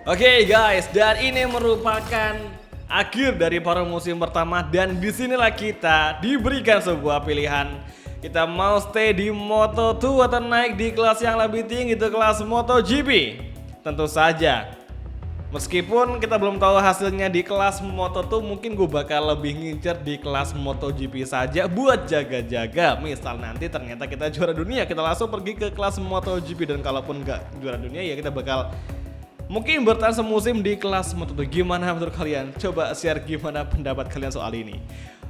Oke guys, dan ini merupakan akhir dari paruh musim pertama dan disinilah kita diberikan sebuah pilihan. Kita mau stay di Moto2 atau naik di kelas yang lebih tinggi, itu kelas MotoGP. Tentu saja, meskipun kita belum tahu hasilnya di kelas Moto2, mungkin gue bakal lebih ngincer di kelas MotoGP saja buat jaga-jaga. Misal nanti ternyata kita juara dunia, kita langsung pergi ke kelas MotoGP. Dan kalaupun nggak juara dunia ya kita bakal mungkin bertahan semusim di kelas Moto2. Gimana menurut kalian? Coba share gimana pendapat kalian soal ini.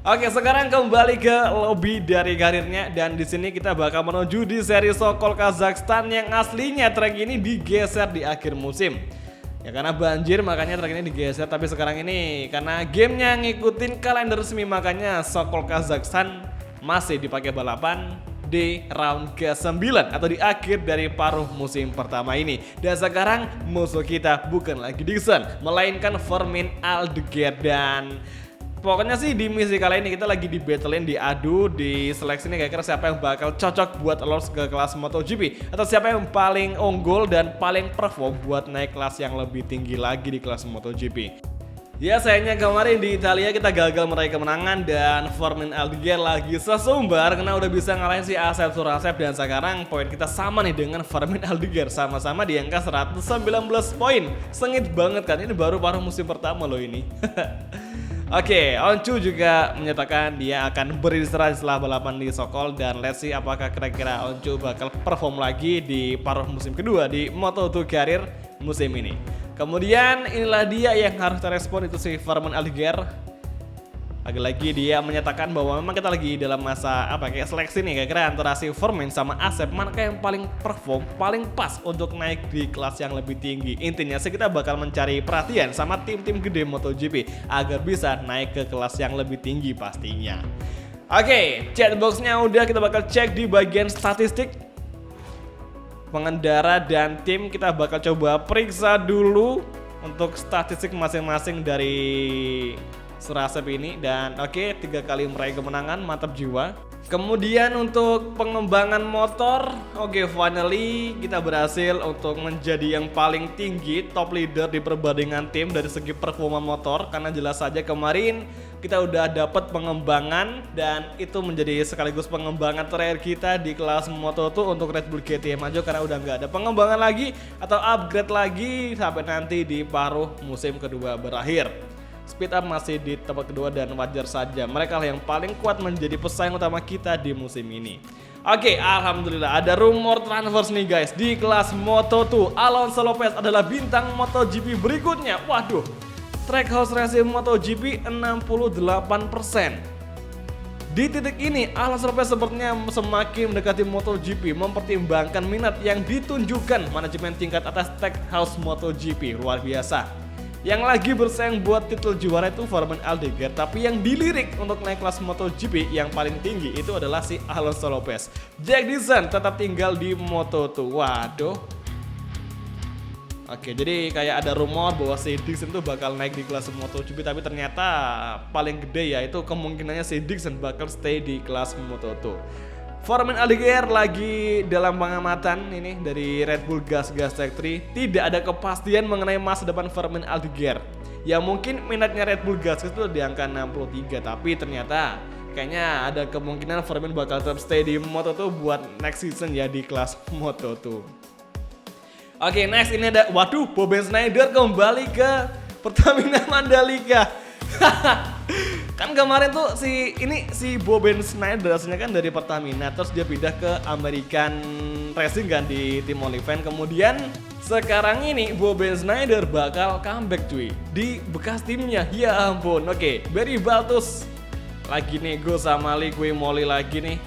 Oke, sekarang kembali ke lobby dari karirnya, dan di sini kita bakal menuju di seri Sokol Kazakhstan yang aslinya track ini digeser di akhir musim. Ya karena banjir makanya track ini digeser, tapi sekarang ini karena gamenya ngikutin kalender resmi makanya Sokol Kazakhstan masih dipakai balapan di round ke-9 atau di akhir dari paruh musim pertama ini. Dan sekarang musuh kita bukan lagi Dixon, melainkan Fermin Aldeguer. Dan pokoknya sih di misi kali ini kita lagi di battlein, diadu di seleksi ini kira-kira siapa yang bakal cocok buat lolos ke kelas MotoGP, atau siapa yang paling unggul dan paling perform buat naik kelas yang lebih tinggi lagi di kelas MotoGP. Ya sayangnya kemarin di Italia kita gagal meraih kemenangan dan Fermin Aldeguer lagi sesumbar karena udah bisa ngalahin si Asep Surasep, dan sekarang poin kita sama nih dengan Fermin Aldeguer, sama-sama di angka 119 poin. Sengit banget kan, ini baru paruh musim pertama loh ini. Oke, Oncu juga menyatakan dia akan beristirahat setelah balapan di Sokol, dan let's see apakah kira-kira Oncu bakal perform lagi di paruh musim kedua di Moto2 karir musim ini. Kemudian inilah dia yang harus terespon, itu si Fermin Aldeguer. Lagi-lagi dia menyatakan bahwa memang kita lagi dalam masa kayak seleksi nih, kira-kira antara si Fermin sama Asep manakah yang paling perform, paling pas untuk naik di kelas yang lebih tinggi. Intinya sih kita bakal mencari perhatian sama tim-tim gede MotoGP agar bisa naik ke kelas yang lebih tinggi pastinya. Oke, chatboxnya udah, kita bakal cek di bagian statistik pengendara dan tim. Kita bakal coba periksa dulu untuk statistik masing-masing dari Surasep ini. Dan oke, 3 kali meraih kemenangan, mantap jiwa. Kemudian untuk pengembangan motor, oke, finally kita berhasil untuk menjadi yang paling tinggi top leader di perbandingan tim dari segi performa motor, karena jelas saja kemarin kita udah dapat pengembangan dan itu menjadi sekaligus pengembangan terakhir kita di kelas Moto2 untuk Red Bull KTM aja, karena udah nggak ada pengembangan lagi atau upgrade lagi sampai nanti di paruh musim kedua berakhir. Speed up masih di tempat kedua dan wajar saja, mereka lah yang paling kuat menjadi pesaing utama kita di musim ini. Oke, alhamdulillah ada rumor transfer nih guys di kelas Moto2. Alonso Lopez adalah bintang MotoGP berikutnya. Waduh, Trackhouse Racing MotoGP 68%. Di titik ini Alonso Lopez sepertinya semakin mendekati MotoGP, mempertimbangkan minat yang ditunjukkan manajemen tingkat atas Trackhouse MotoGP. Luar biasa. Yang lagi bersaing buat titel juara itu Fermin Aldeguer, tapi yang dilirik untuk naik kelas MotoGP yang paling tinggi itu adalah si Alonso Lopez. Jack Dixon tetap tinggal di Moto2. Waduh. Oke, jadi kayak ada rumor bahwa si Dixon tuh bakal naik di kelas MotoGP, tapi ternyata paling gede ya itu kemungkinannya si Dixon bakal stay di kelas Moto2. Fermin Aldeguer lagi dalam pengamatan ini dari Red Bull Gas Factory. Tidak ada kepastian mengenai masa depan Fermin Aldeguer. Ya mungkin minatnya Red Bull Gas itu di angka 63, tapi ternyata kayaknya ada kemungkinan Fermin bakal tetap stay di Moto2 buat next season ya di kelas Moto2. Oke, next ini ada, waduh, Boben Schneider kembali ke Pertamina Mandalika. Kan kemarin tuh si Boben Schneider aslinya kan dari Pertamina, terus dia pindah ke American Racing kan di tim Oliven. Kemudian sekarang ini Boben Schneider bakal comeback cuy di bekas timnya. Ya ampun. Oke, Barry Baltus lagi nego sama Liqui Moly lagi nih.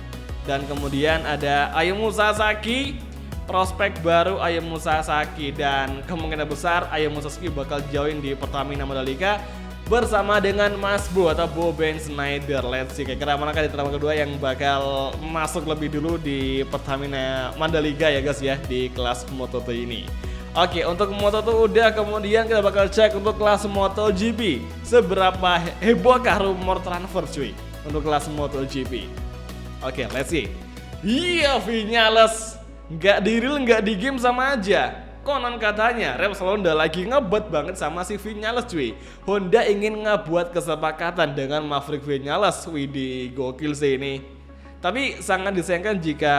Dan kemudian ada Ayumu Sasaki, prospek baru Ayumu Sasaki, dan kemungkinan besar Ayumu Sasaki bakal join di Pertamina Mandalika bersama dengan Mas Bo atau Boben Schneider. Let's see kira-kira mana di pertama kedua yang bakal masuk lebih dulu di Pertamina Mandalika ya guys ya di kelas Moto2 ini. Oke, untuk Moto2 udah, kemudian kita bakal cek untuk kelas MotoGP. Seberapa hebohkah rumor transfer cuy untuk kelas MotoGP? Oke, let's see. Iya, Vinales nggak di real nggak di game sama aja. Konon katanya Repsol Honda lagi ngebet banget sama si Vinales cuy. Honda ingin ngebuat kesepakatan dengan Maverick Vinales. Widih, gokil sih ini. Tapi sangat disayangkan jika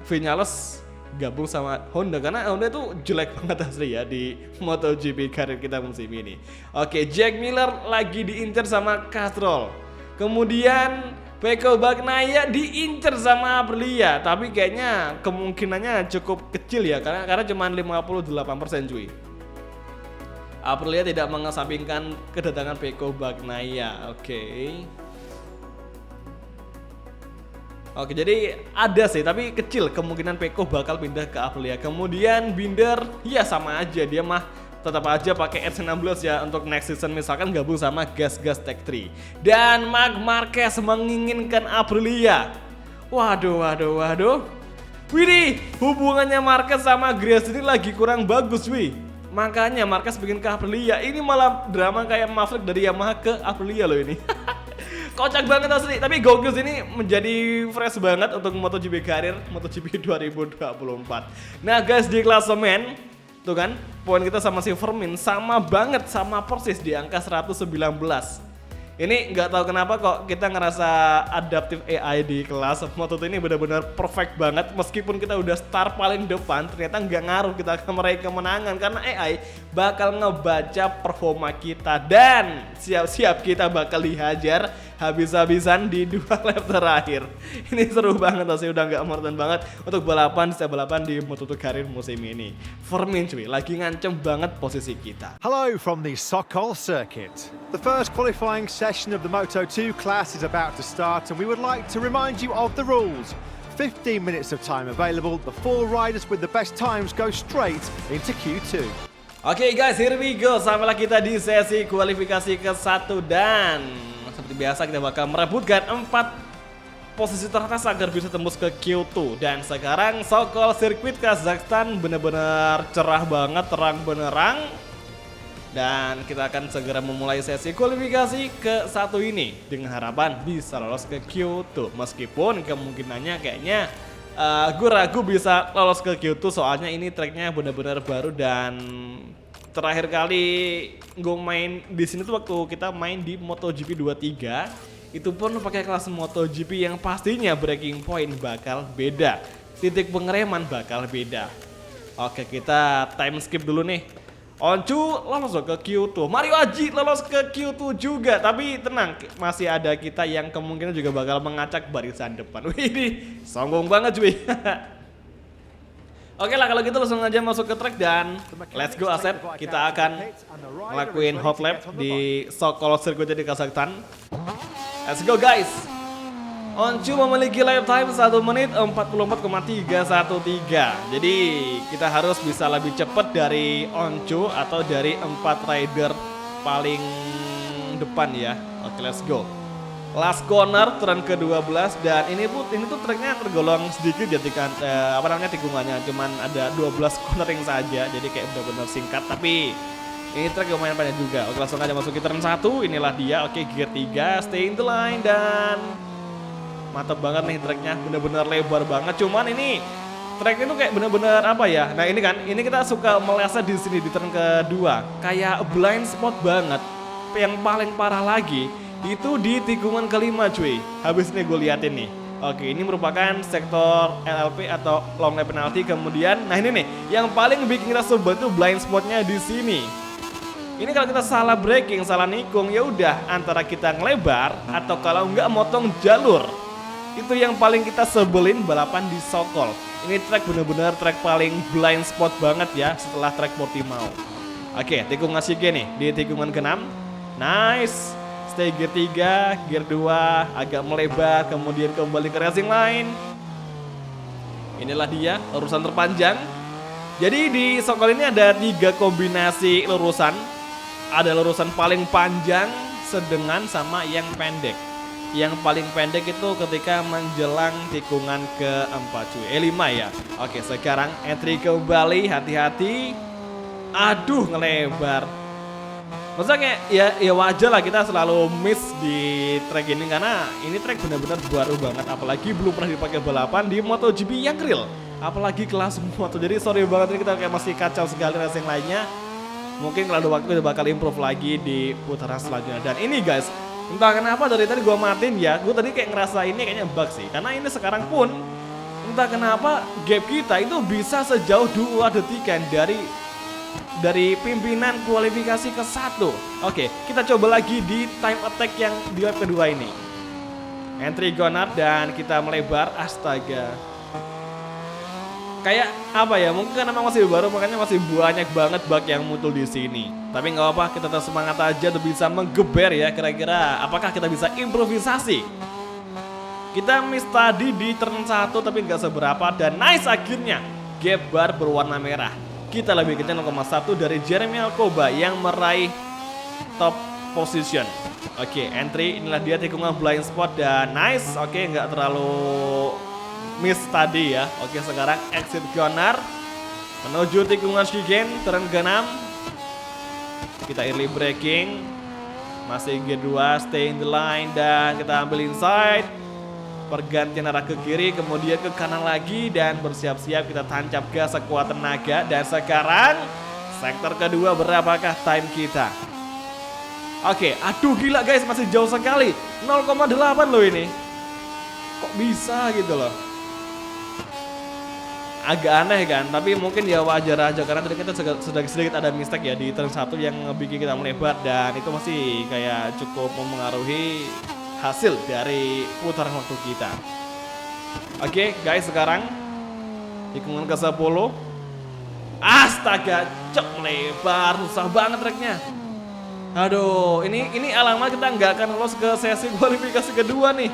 Vinales gabung sama Honda, karena Honda itu jelek banget asli ya di MotoGP karir kita musim ini. Oke, Jack Miller lagi diincar sama Castrol. Kemudian Pecco Bagnaia diincar sama Aprilia, tapi kayaknya kemungkinannya cukup kecil ya, karena cuma 58% cuy. Aprilia tidak mengesampingkan kedatangan Pecco Bagnaia. Oke, jadi ada sih, tapi kecil kemungkinan Pecco bakal pindah ke Aprilia. Kemudian Binder, ya sama aja, dia mah tetap aja pakai RC16 ya untuk next season, misalkan gabung sama Gas Tech 3. Dan Marc Marquez menginginkan Aprilia. Waduh. Widih, hubungannya Marquez sama Grace ini lagi kurang bagus wih. Makanya Marquez bikin ke Aprilia. Ini malah drama kayak Maverick dari Yamaha ke Aprilia loh ini. Kocak banget asli, tapi gokil ini menjadi fresh banget untuk MotoGP karir MotoGP 2024. Nah guys, di klasemen tuh kan, poin kita sama si Vermin sama banget, sama persis di angka 119. Ini nggak tahu kenapa kok kita ngerasa adaptive AI di kelas Moto2 ini benar-benar perfect banget. Meskipun kita udah start paling depan, ternyata nggak ngaruh kita akan meraih kemenangan, karena AI bakal ngebaca performa kita dan siap-siap kita bakal dihajar habis-habisan di 2 lap terakhir. Ini seru banget sih, udah nggak monoton banget untuk setiap balapan di Moto2 karir musim ini. Vermin cuy, lagi ngancem banget posisi kita. Hello from the Sokol circuit. The first qualifying session of the Moto2 class is about to start, and we would like to remind you of the rules. 15 minutes of time available. The 4 riders with the best times go straight into Q2. Oke guys, here we go. Sampailah kita di sesi kualifikasi ke-1 dan seperti biasa kita bakal merebutkan 4 posisi teratas agar bisa tembus ke Q2. Dan sekarang Sokol sirkuit Kazakhstan benar-benar cerah banget, terang benerang. Dan kita akan segera memulai sesi kualifikasi ke-1 ini dengan harapan bisa lolos ke Q2. Meskipun kemungkinannya kayaknya gue ragu bisa lolos ke Q2, soalnya ini tracknya benar-benar baru. Dan terakhir kali gue main di sini tuh waktu kita main di MotoGP 23, itu pun pakai kelas MotoGP yang pastinya breaking point bakal beda, titik pengereman bakal beda. Oke, kita time skip dulu nih. Oncu lolos ke Q2, Mario Aji lolos ke Q2 juga, tapi tenang, masih ada kita yang kemungkinan juga bakal mengacak barisan depan. Wih, sombong banget cuy. Oke lah, kalau gitu langsung aja masuk ke track dan let's go Asep. Kita akan ngelakuin hot lap di Sokol sirkuit di Kazakhstan. Let's go guys. Oncu memiliki lap time 1 menit 44,313. Jadi kita harus bisa lebih cepat dari Oncu atau dari 4 rider paling depan ya. Oke, let's go. Last corner turn ke-12 dan ini tuh tracknya tergolong sedikit ya, tikungannya cuman ada 12 cornering saja. Jadi kayak benar-benar singkat, tapi ini track lumayan panjang juga. Oke, langsung aja masuk ke turn 1. Inilah dia. Oke, gear 3, stay in the line dan mantap banget nih tracknya, bener-bener lebar banget. Cuman ini tracknya tuh kayak bener-bener apa ya? Nah ini kan, ini kita suka meleset di sini di turn kedua, kayak blind spot banget. Yang paling parah lagi itu di tikungan kelima cuy. Habis nih gue liatin nih. Oke, ini merupakan sektor LLP atau long lap penalty. Kemudian, nah ini nih, yang paling bikin kita sebel tuh blind spotnya di sini. Ini kalau kita salah braking, salah nikung, ya udah antara kita ngelebar atau kalau nggak motong jalur. Itu yang paling kita sebelin balapan di Sokol. Ini track bener-bener track paling blind spot banget ya setelah track Portimao. Oke, tikungan Shige nih di tikungan ke-6. Nice. Stay gear 3, gear 2 agak melebar, kemudian kembali ke racing line. Inilah dia lurusan terpanjang. Jadi di Sokol ini ada 3 kombinasi lurusan. Ada lurusan paling panjang, sedengan, sama yang pendek. Yang paling pendek itu ketika menjelang tikungan ke-4 cuy, 5 ya. Oke, sekarang entry kembali, hati-hati. Aduh, ngelebar. Maksudnya kayak ya wajar lah kita selalu miss di track ini, karena ini track benar-benar baru banget, apalagi belum pernah dipakai balapan di MotoGP yang real. apalagi kelas moto. Jadi sorry banget, ini kita kayak masih kacau sekali racing lainnya. Mungkin kalau ada waktu kita bakal improve lagi di putaran selanjutnya. Dan ini guys, entah kenapa dari tadi gue matiin ya, gue tadi kayak ngerasa ini kayaknya bug sih. Karena ini sekarang pun entah kenapa gap kita itu bisa sejauh 2 detikan dari pimpinan kualifikasi ke 1. Oke, kita coba lagi di time attack yang di lap kedua ini. Entry Gonard dan kita melebar, astaga. Kayak apa ya, mungkin karena masih baru makanya masih banyak banget bug yang muncul di sini. Tapi nggak apa, kita tetap semangat aja untuk bisa menggeber ya. Kira-kira apakah kita bisa improvisasi? Kita miss tadi di turn 1 tapi nggak seberapa, dan nice akhirnya gap bar berwarna merah. Kita lebih kencang 0,1 dari Jeremy Alcoba yang meraih top position. Oke, entry inilah dia tikungan blind spot dan nice. Oke, nggak terlalu miss tadi ya. Oke, sekarang exit corner menuju tikungan Shigen turn ke-6. Kita early braking, masih G2, stay in the line dan kita ambil inside. Pergantian arah ke kiri, kemudian ke kanan lagi dan bersiap-siap kita tancap gas sekuat tenaga. Dan sekarang sektor kedua, berapakah time kita? Oke, aduh gila guys, masih jauh sekali, 0,8 loh ini. Kok bisa gitu loh? Agak aneh kan, tapi mungkin ya wajar aja karena tadi kita sedikit ada mistake ya di turn 1 yang bikin kita melebar, dan itu masih kayak cukup mempengaruhi hasil dari putaran waktu kita. Oke guys, sekarang tikungan ke 10. Astaga, cok melebar, susah banget treknya. Aduh, ini alamat kita nggak akan lolos ke sesi kualifikasi kedua nih.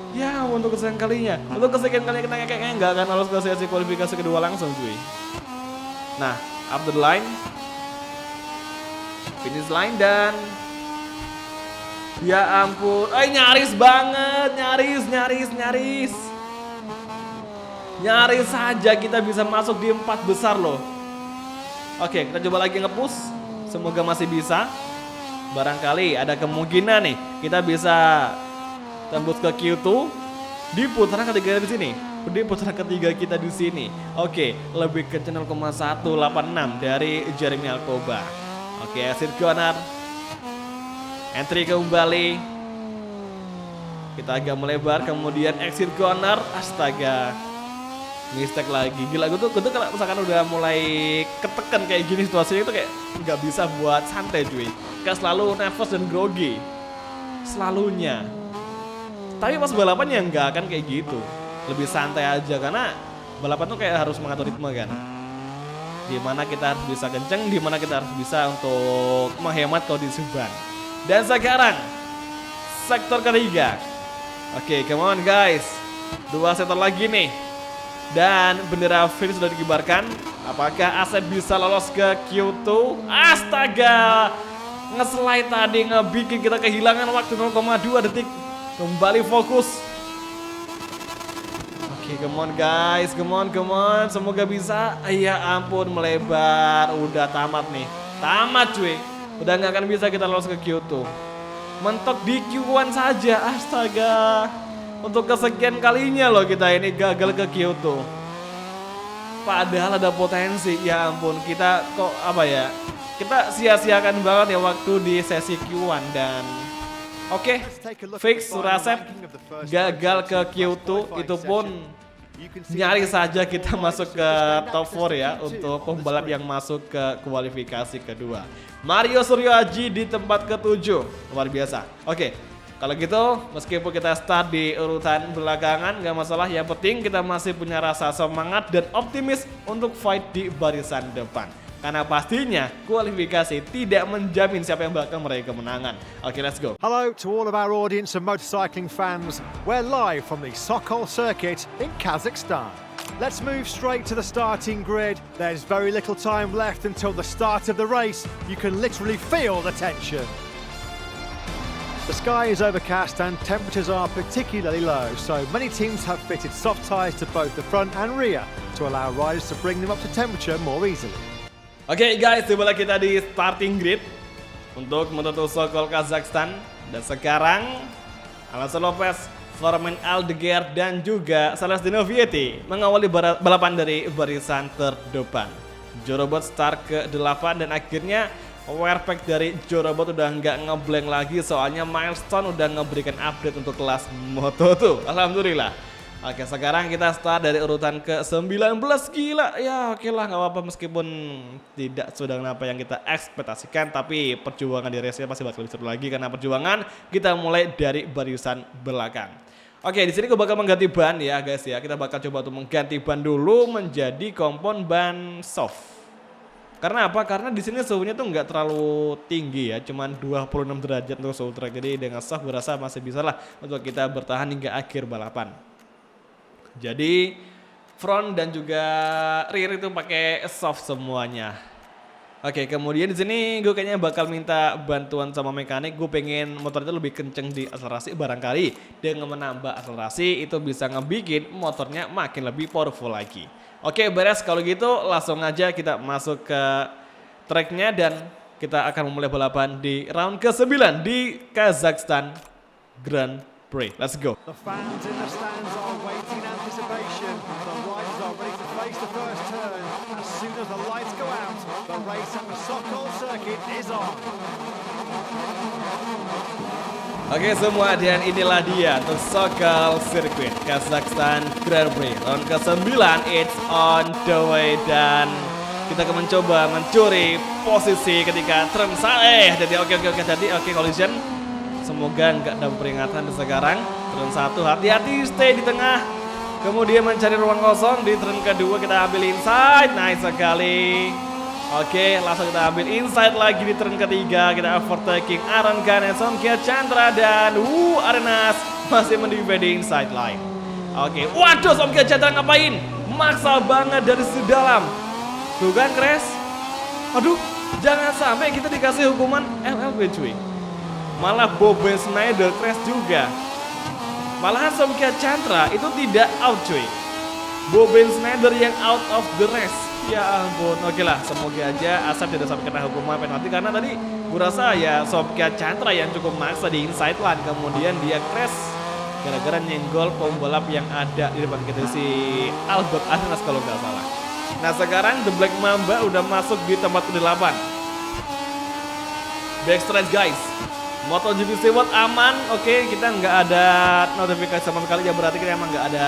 Ya, untuk kesekian kalinya. Untuk kesekian kalinya kita kayaknya nggak akan lolos ke sesi kualifikasi kedua langsung cuy. Nah, up the line, finish line, dan ya ampun, nyaris banget, nyaris. Nyaris saja kita bisa masuk di 4 besar loh. Oke, kita coba lagi nge-push. Semoga masih bisa. Barangkali ada kemungkinan nih kita bisa tembus ke Q2 di putaran ketiga di sini. Di putaran ketiga kita di sini. Oke, lebih ke 0,186 dari Jeremy Alcoba. Oke, exit corner. Entry kembali. Kita agak melebar, kemudian exit corner. Astaga, mistake lagi. Gila, gue tuh kalau misalkan udah mulai ketekan kayak gini situasinya itu kayak nggak bisa buat santai cuy. Kayak selalu nervous dan grogi, selalunya. Tapi pas balapan ya nggak akan kayak gitu, lebih santai aja karena balapan tuh kayak harus mengatur ritme kan. Dimana kita harus bisa kenceng, dimana kita harus bisa untuk menghemat kondisi ban. Dan sekarang sektor ketiga. Oke, come on guys, 2 sektor lagi nih. Dan bendera finish sudah dikibarkan. Apakah Asep bisa lolos ke Q2? Astaga, nge-slide tadi ngebikin kita kehilangan waktu 0,2 detik. Kembali fokus. Oke, come on guys, come on. Semoga bisa. Ya ampun, melebar. Udah tamat nih. Tamat cuy. Udah nggak akan bisa kita lolos ke Q2. Mentok di Q1 saja. Astaga. Untuk kesekian kalinya loh kita ini gagal ke Q2. Padahal ada potensi. Ya ampun, kita kok apa ya, kita sia-siakan banget ya waktu di sesi Q1. Dan oke, fix Surasep gagal ke Q2. Itu pun nyaris saja kita masuk ke top 4 ya untuk pembalap yang masuk ke kualifikasi kedua. Mario Suryo Aji di tempat ke-7, luar biasa. Oke, kalau gitu meskipun kita start di urutan belakangan gak masalah, yang penting kita masih punya rasa semangat dan optimis untuk fight di barisan depan. Karena pastinya kualifikasi tidak menjamin siapa yang bakal meraih kemenangan. Oke, let's go. Hello to all of our audience of motorcycling fans. We're live from the Sokol circuit in Kazakhstan. Let's move straight to the starting grid. There's very little time left until the start of the race. You can literally feel the tension. The sky is overcast and temperatures are particularly low, so many teams have fitted soft tyres to both the front and rear to allow riders to bring them up to temperature more easily. Oke guys, tibalah kita di starting grid untuk Moto2 Sokol Kazakhstan. Dan sekarang Alonso Lopez Formen Aldeguer dan juga Celestino Vietti mengawali balapan dari barisan terdepan. Jorobot start ke-8 dan akhirnya Wearpack dari Jorobot udah nggak ngeblank lagi, soalnya Milestone udah ngeberikan update untuk kelas Moto2. Alhamdulillah. Oke, sekarang kita start dari urutan ke-19. Gila, ya oke lah, nggak apa-apa meskipun tidak sedang apa yang kita ekspektasikan, tapi perjuangan di race-nya pasti bakal lebih seru lagi karena perjuangan kita mulai dari barisan belakang. Oke, di sini gue bakal mengganti ban ya guys ya. Kita bakal coba untuk mengganti ban dulu menjadi kompon ban soft. Karena apa? Karena di sini suhunya tuh nggak terlalu tinggi ya, cuman 26 derajat untuk suhu track. Jadi dengan soft gue rasa masih bisa lah untuk kita bertahan hingga akhir balapan. Jadi front dan juga rear itu pakai soft semuanya. Oke, kemudian di sini gue kayaknya bakal minta bantuan sama mekanik. Gue pengen motor itu lebih kenceng di akselerasi, barangkali dengan menambah akselerasi itu bisa ngebikin motornya makin lebih powerful lagi. Oke, beres kalau gitu langsung aja kita masuk ke tracknya dan kita akan memulai balapan di round ke-9 di Kazakhstan Grand Prix. Let's go. The fans in the stands are waiting in anticipation. The riders are ready to face the first turn. As soon as the lights go out, the race at the Sokol circuit is on. Oke semua, dan inilah dia untuk Sokol Circuit Kazakhstan Grand Prix round ke-9. It's on the way dan kita akan mencoba mencuri posisi ketika turn jadi oke collision. Semoga nggak ada peringatan di sekarang. Turn 1 hati-hati, stay di tengah. Kemudian mencari ruang kosong di turn kedua kita ambil inside, nice sekali. Oke, langsung kita ambil inside lagi di turn ketiga. Kita overtaking Aaron Canet, Somkia Chandra dan Arenas masih mendefend di inside line. Oke, waduh Somkia Chandra ngapain? Maksa banget dari sedalam. Tuh kan crash. Aduh, jangan sampai kita dikasih hukuman LLP cuy. Malah Bobby Schneider crash juga. Malahan Somkia Chandra itu tidak out cuy. Bobby Schneider yang out of the race. Ya ampun, oke lah, semoga aja Asap tidak sampai kena hukuman penalti karena tadi gue rasa ya Somkia Chandra yang cukup maksa di inside line, kemudian dia crash gara-gara nyenggol pembalap yang ada di depan kita si Albert Arenas kalau nggak salah. Nah sekarang The Black Mamba udah masuk di tempat ke-8. Backstretch guys, MotoGP Stewart aman, oke, kita nggak ada notifikasi sama sekali ya, berarti kita emang nggak ada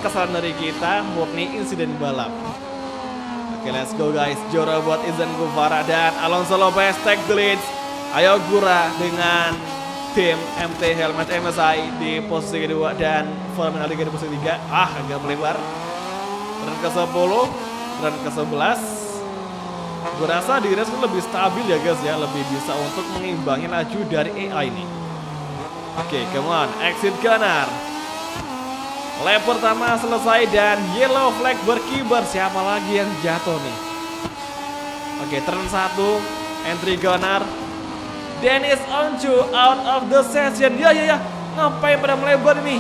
kesalahan dari kita, murni insiden balap. Oke, let's go guys. Jorobot, Izan Guevara dan Alonso Lopez take the lead. Ayo Gura dengan tim MT Helmet MSI di posisi kedua dan Formen Aldeguer di posisi 3. Agak melebar. Turn ke-10, turn ke-11. Gue rasa di race lebih stabil ya guys ya, lebih bisa untuk mengimbangi laju dari AI ini. Oke, come on, exit kanan. Lap pertama selesai dan yellow flag berkibar. Siapa lagi yang jatuh nih? Oke, turn 1, entry gunner. Dennis Oncu out of the session. Ya, ngapain pada melebar ini?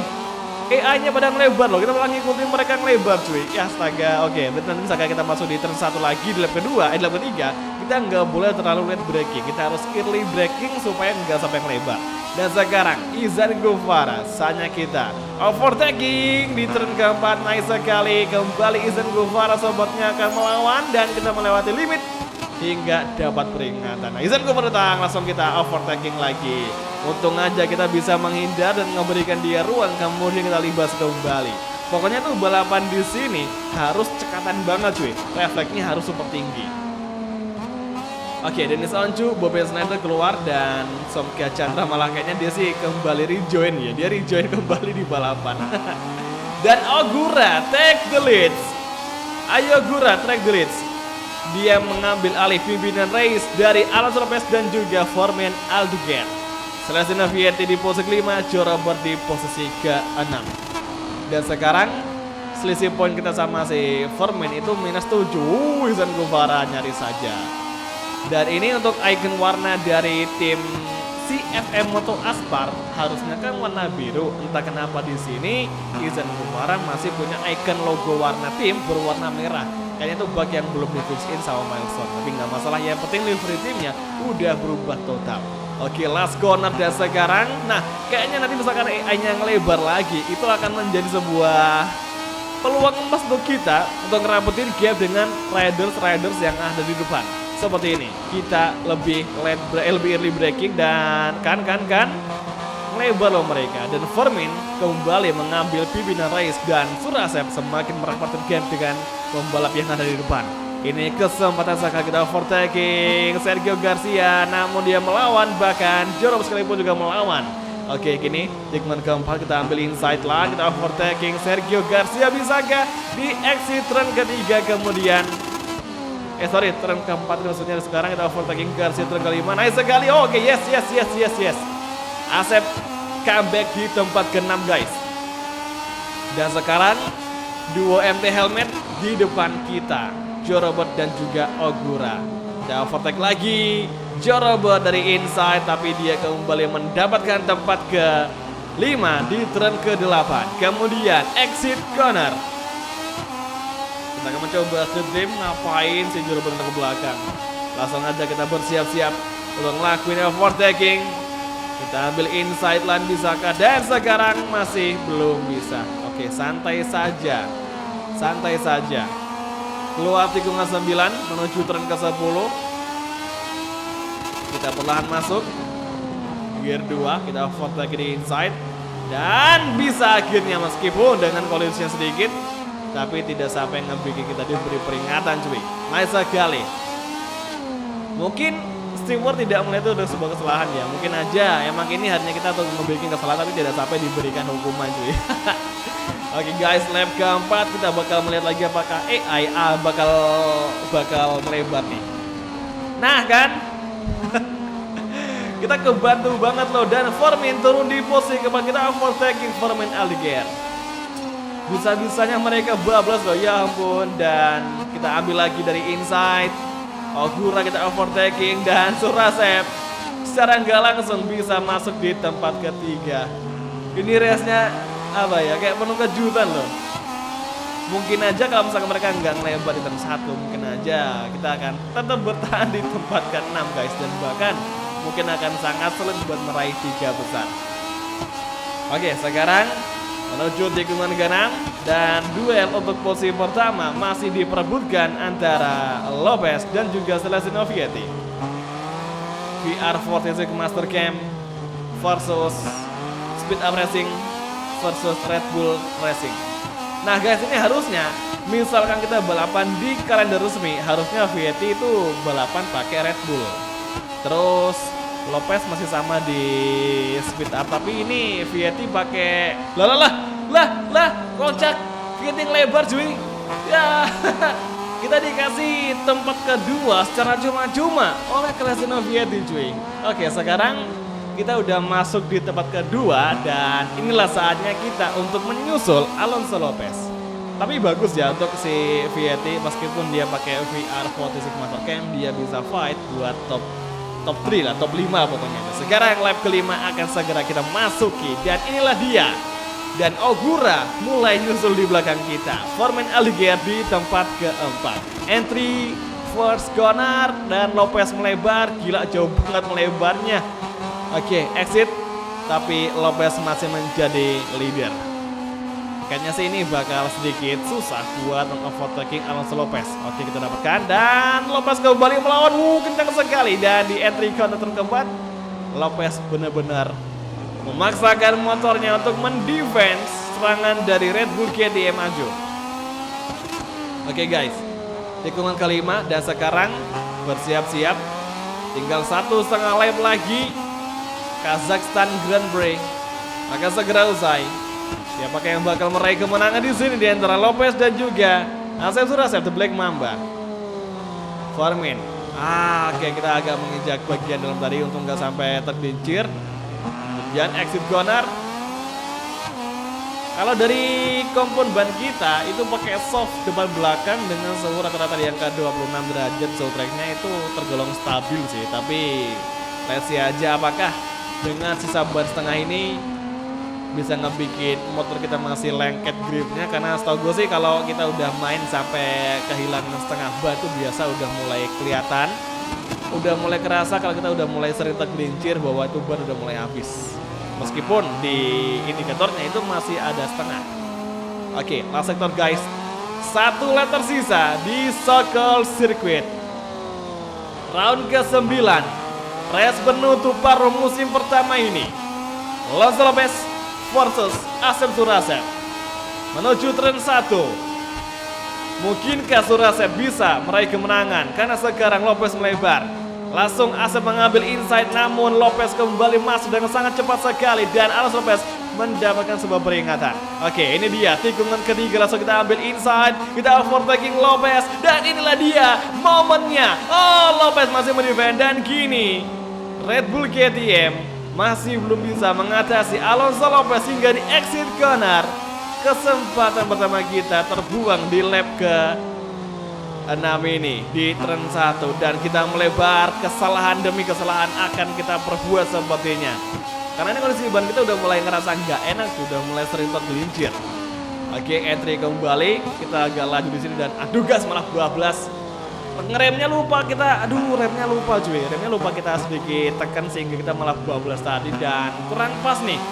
AI-nya pada melebar loh. Kita malah ngikutin mereka melebar cuy. Ya astaga. Oke, nanti misalkan kita masuk di turn 1 lagi di lap kedua, di lap ketiga, kita nggak boleh terlalu late braking. Kita harus early braking supaya nggak sampai melebar. Dan sekarang Izan Guevara, saatnya kita overtaking di turn keempat, nice sekali. Kembali Izan Guevara sobatnya akan melawan dan kita melewati limit hingga dapat peringatan. Nah, Izan Guevara datang, langsung kita overtaking lagi. Untung aja kita bisa menghindar dan memberikan dia ruang, kemudian kita libas kembali. Pokoknya tuh balapan di sini harus cekatan banget cuy. Refleksnya harus super tinggi. Oke, Dennis Oncu, Bobby Schneider keluar dan Somkia Chandra malah kayaknya dia sih kembali rejoin ya. Dia rejoin kembali di balapan. Dan Ogura take the lead. Ayo Gura take the lead. Dia mengambil alih pimpinan race dari Alonso Lopez dan juga Formen Aldeguer. Celestino Vietti di posisi kelima, Jorobot di posisi ke-6. Dan sekarang selisih poin kita sama si Formen itu -7. Izan Guevara nyaris saja. Dan ini untuk icon warna dari tim CFM Moto Aspar harusnya kan warna biru. Entah kenapa di sini Izan Guevara masih punya icon logo warna tim berwarna merah. Kayaknya itu bug yang belum di fix in sama Milestone. Tapi nggak masalah, yang penting livery timnya udah berubah total. Oke, last corner dan sekarang, nah kayaknya nanti misalkan AI-nya ngelebar lagi, itu akan menjadi sebuah peluang emas untuk kita untuk ngerapetin gap dengan riders yang ada di depan. Seperti ini, kita lebih early braking dan kan melebar loh mereka. Dan Vermin kembali mengambil pimpinan race dan Surasep semakin merapatkan gap dengan pembalap yang ada di depan. Ini kesempatan sekali kita overtaking Sergio Garcia, namun dia melawan, bahkan Jorob sekalipun juga melawan. Oke, gini tikungan keempat kita ambil inside lah, kita overtaking Sergio Garcia, bisakah di exit turn ketiga kemudian turn keempat maksudnya. Sekarang kita overtaking Garcia turn kelima, nice sekali. Oke, yes. Asep comeback di tempat ke-6 guys. Dan sekarang duo MT Helmet di depan kita, Jorobot dan juga Ogura. Kita overtake lagi Jorobot dari inside, tapi dia kembali mendapatkan tempat ke-5 di turn ke-8. Kemudian exit corner. Kita akan mencoba the dream, ngapain si Jorobot ke belakang. Langsung aja kita bersiap-siap untuk ngelakuin overtaking. Kita ambil inside line, bisakah? Dan sekarang masih belum bisa. Oke, santai saja. Keluar tikungan 9 menuju turn ke-10. Kita perlahan masuk gear 2, kita overtake di inside dan bisa akhirnya meskipun dengan kolisi yang sedikit, tapi tidak sampai ngebikin kita diberi peringatan cuy. Nice sekali. Mungkin steward tidak melihat itu udah sebuah kesalahan ya. Mungkin aja emang ini harinya kita untuk membuat kesalahan tapi tidak sampai diberikan hukuman cuy. Oke guys, lap keempat kita bakal melihat lagi apakah AI bakal melebar nih. Nah kan, kita kebantu banget loh, dan Vermin turun di posisi keempat, kita overtaking Vermin Aldeguer. Bisa-bisanya mereka bablas loh, ya ampun. Dan kita ambil lagi dari inside, Ogura kita overtaking, dan Surasep secara nggak langsung bisa masuk di tempat ketiga. Ini race-nya apa ya, kayak penuh kejutan loh. Mungkin aja kalau misalkan mereka nggak ngelebar di turn 1, mungkin aja kita akan tetap bertahan di tempat ke-6 guys, dan bahkan mungkin akan sangat sulit buat meraih 3 besar. Oke, sekarang menuju tikungan ke-6 dan duel untuk posisi pertama masih diperebutkan antara Lopez dan juga Celestino Vietti. VR46 Master Camp versus Speed Up Racing versus Red Bull Racing. Nah guys, ini harusnya misalkan kita balapan di kalender resmi, harusnya Vietti itu balapan pakai Red Bull. Terus Lopez masih sama di Speed Up, tapi ini Vietti pakai lah kocak, Vietti lebar cuy. Ya, kita dikasih tempat kedua secara cuma-cuma oleh Celestino Vietti cuy. Oke, sekarang kita udah masuk di tempat kedua dan inilah saatnya kita untuk menyusul Alonso Lopez. Tapi bagus ya untuk si Vietti, meskipun dia pakai VR46 Master Camp, dia bisa fight buat top 3 lah, top 5 pokoknya. Sekarang lap kelima akan segera kita masuki dan inilah dia. Dan Ogura mulai nyusul di belakang kita. Vermin Aldeguer di tempat keempat. Entry first corner dan Lopez melebar, gila jauh banget melebarnya. Oke, exit, tapi Lopez masih menjadi leader. Kayaknya sih ini bakal sedikit susah buat overtaking Alonso Lopez. Oke, kita dapatkan dan Lopez kembali melawan, kencang sekali. Dan di entry counter keempat, Lopez benar-benar memaksakan motornya untuk mendefense serangan dari Red Bull KTM Ajo. Oke guys, tikungan kelima dan sekarang bersiap-siap. Tinggal 1,5 lap lagi. Kazakhstan Grand Prix akan segera usai. Siapakah yang bakal meraih kemenangan di sini di antara Lopez dan juga Asep Surasep, The Black Mamba? Vermin. Oke, kita agak menginjak bagian dalam tadi untuk nggak sampai tergelincir. Kemudian exit corner. Kalau dari kompon ban kita itu pakai soft depan belakang dengan suhu rata-rata di angka 26 derajat, so tracknya itu tergolong stabil sih. Tapi let's see aja apakah dengan sisa ban setengah ini bisa ngebikin motor kita masih lengket gripnya, karena setahu gue sih kalau kita udah main sampai kehilangan setengah ban itu biasa udah mulai kelihatan udah mulai kerasa kalau kita udah mulai sering tergelincir bahwa itu ban udah mulai habis. Meskipun di indikatornya itu masih ada setengah. Oke, last sector guys. 1 lap tersisa di Circle Circuit. Round ke-9. Race penutup paruh musim pertama ini. Alonso Lopez versus Asep Surasep. Menuju turn 1. Mungkinkah Surasep bisa meraih kemenangan? Karena sekarang Lopez melebar. Langsung Asep mengambil inside, namun Lopez kembali masuk dengan sangat cepat sekali. Dan Alonso Lopez mendapatkan sebuah peringatan. Oke, ini dia tikungan ketiga. Langsung kita ambil inside, kita overtaking Lopez. Dan inilah dia momennya. Oh, Lopez masih mendefend. Dan kini Red Bull KTM masih belum bisa mengatasi Alonso Lopez hingga di exit corner. Kesempatan pertama kita terbuang di lap ke-6 ini di turn 1 dan kita melebar. Kesalahan demi kesalahan akan kita perbuat sepertinya. Karena ini kondisi ban kita udah mulai ngerasa nggak enak, sudah mulai sering tergelincir. Oke, entry kembali, kita agak laju di sini dan aduh gas malah bablas. Ngeremnya lupa kita, remnya lupa cuy, remnya lupa kita sedikit tekan sehingga kita malah bablas tadi dan kurang pas nih.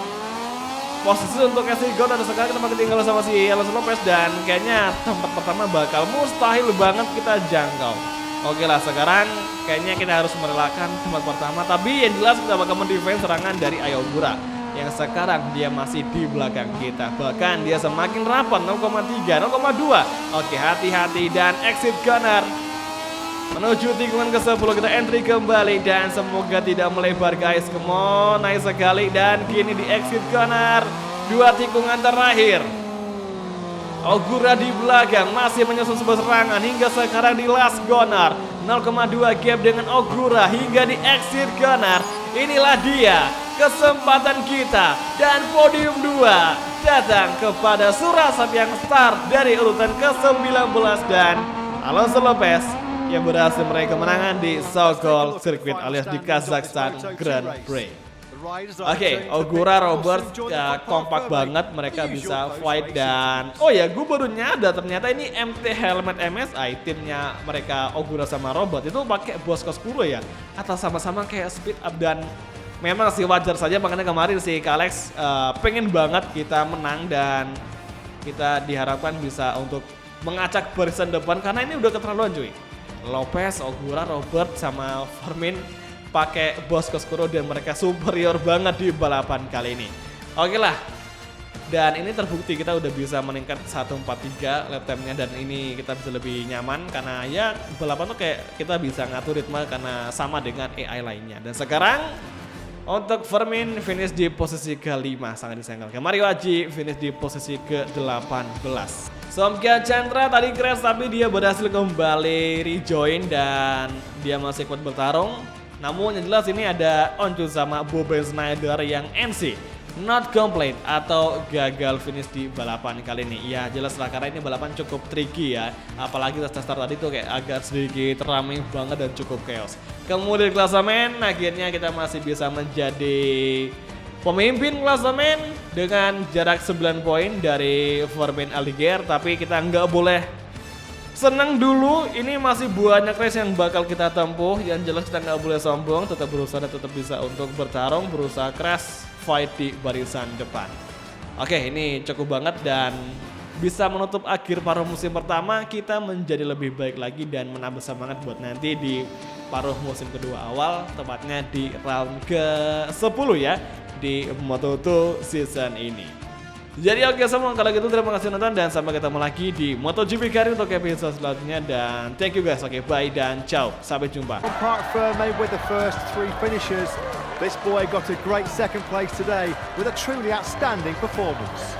Posisi untuk exit God ada sekarang kita ketinggalan sama si Alonso Lopez dan kayaknya tempat pertama bakal mustahil banget kita jangkau. Oke lah, sekarang kayaknya kita harus merelakan tempat pertama, tapi yang jelas kita bakal mendefend serangan dari Ai Ogura yang sekarang dia masih di belakang kita. Bahkan dia semakin rapat 0,3, 0,2. Oke, hati-hati dan exit corner. Menuju tikungan ke-10 kita entry kembali dan semoga tidak melebar guys. Come on, naik sekali dan kini di exit corner. 2 tikungan terakhir. Ogura di belakang masih menyusun sebuah serangan hingga sekarang di last corner. 0,2 gap dengan Ogura hingga di exit corner. Inilah dia kesempatan kita dan podium 2 datang kepada Surasep yang start dari urutan ke-19 dan Alonso Lopez yang berhasil meraih kemenangan di Circle Circuit alias di Kazakhstan Grand Prix. Oke, Ogura, Robert ya, kompak banget, mereka bisa fight dan oh ya, gue baru nyadar ternyata ini MT Helmet MSI timnya mereka Ogura sama Robert itu pakai Bosco Scuro ya, atau sama-sama kayak speed up dan memang sih wajar saja makanya kemarin si Kalex pengen banget kita menang dan kita diharapkan bisa untuk mengacak barisan depan karena ini udah keterlaluan cuy. Lopez, Ogura, Robert, sama Formin pakai Bosco Scuro dan mereka superior banget di balapan kali ini. Oke lah, dan ini terbukti kita udah bisa meningkat 143 lap time-nya dan ini kita bisa lebih nyaman karena ya balapan tuh kayak kita bisa ngatur ritme karena sama dengan AI lainnya. Dan sekarang untuk Formin finish di posisi ke-5, sangat disayangkan. Mario Aji finish di posisi ke-18. Somkia Chandra tadi crash tapi dia berhasil kembali rejoin dan dia masih kuat bertarung. Namun yang jelas ini ada Oncu sama Boben Snyder yang NC not complete atau gagal finish di balapan kali ini. Ya jelas lah karena ini balapan cukup tricky ya. Apalagi start tadi tuh kayak agak sedikit ramai banget dan cukup chaos. Kemudian klasemen akhirnya kita masih bisa menjadi pemimpin klasemen dengan jarak 9 poin dari Formin Aldiger, tapi kita nggak boleh senang dulu. Ini masih banyak race yang bakal kita tempuh. Yang jelas kita nggak boleh sombong, tetap berusaha dan tetap bisa untuk bertarung, berusaha keras fight di barisan depan. Oke, ini cukup banget dan bisa menutup akhir paruh musim pertama. Kita menjadi lebih baik lagi dan menambah semangat buat nanti di paruh musim kedua awal, tepatnya di round ke-10 ya di Moto2 season ini. Jadi oke semua, kalau gitu terima kasih nonton dan sampai ketemu lagi di MotoGP kali untuk episode selanjutnya dan thank you guys. Oke, bye dan ciao, sampai jumpa. Park Ferme with the first 3 finishers. This boy got a great second place today with a truly outstanding performance.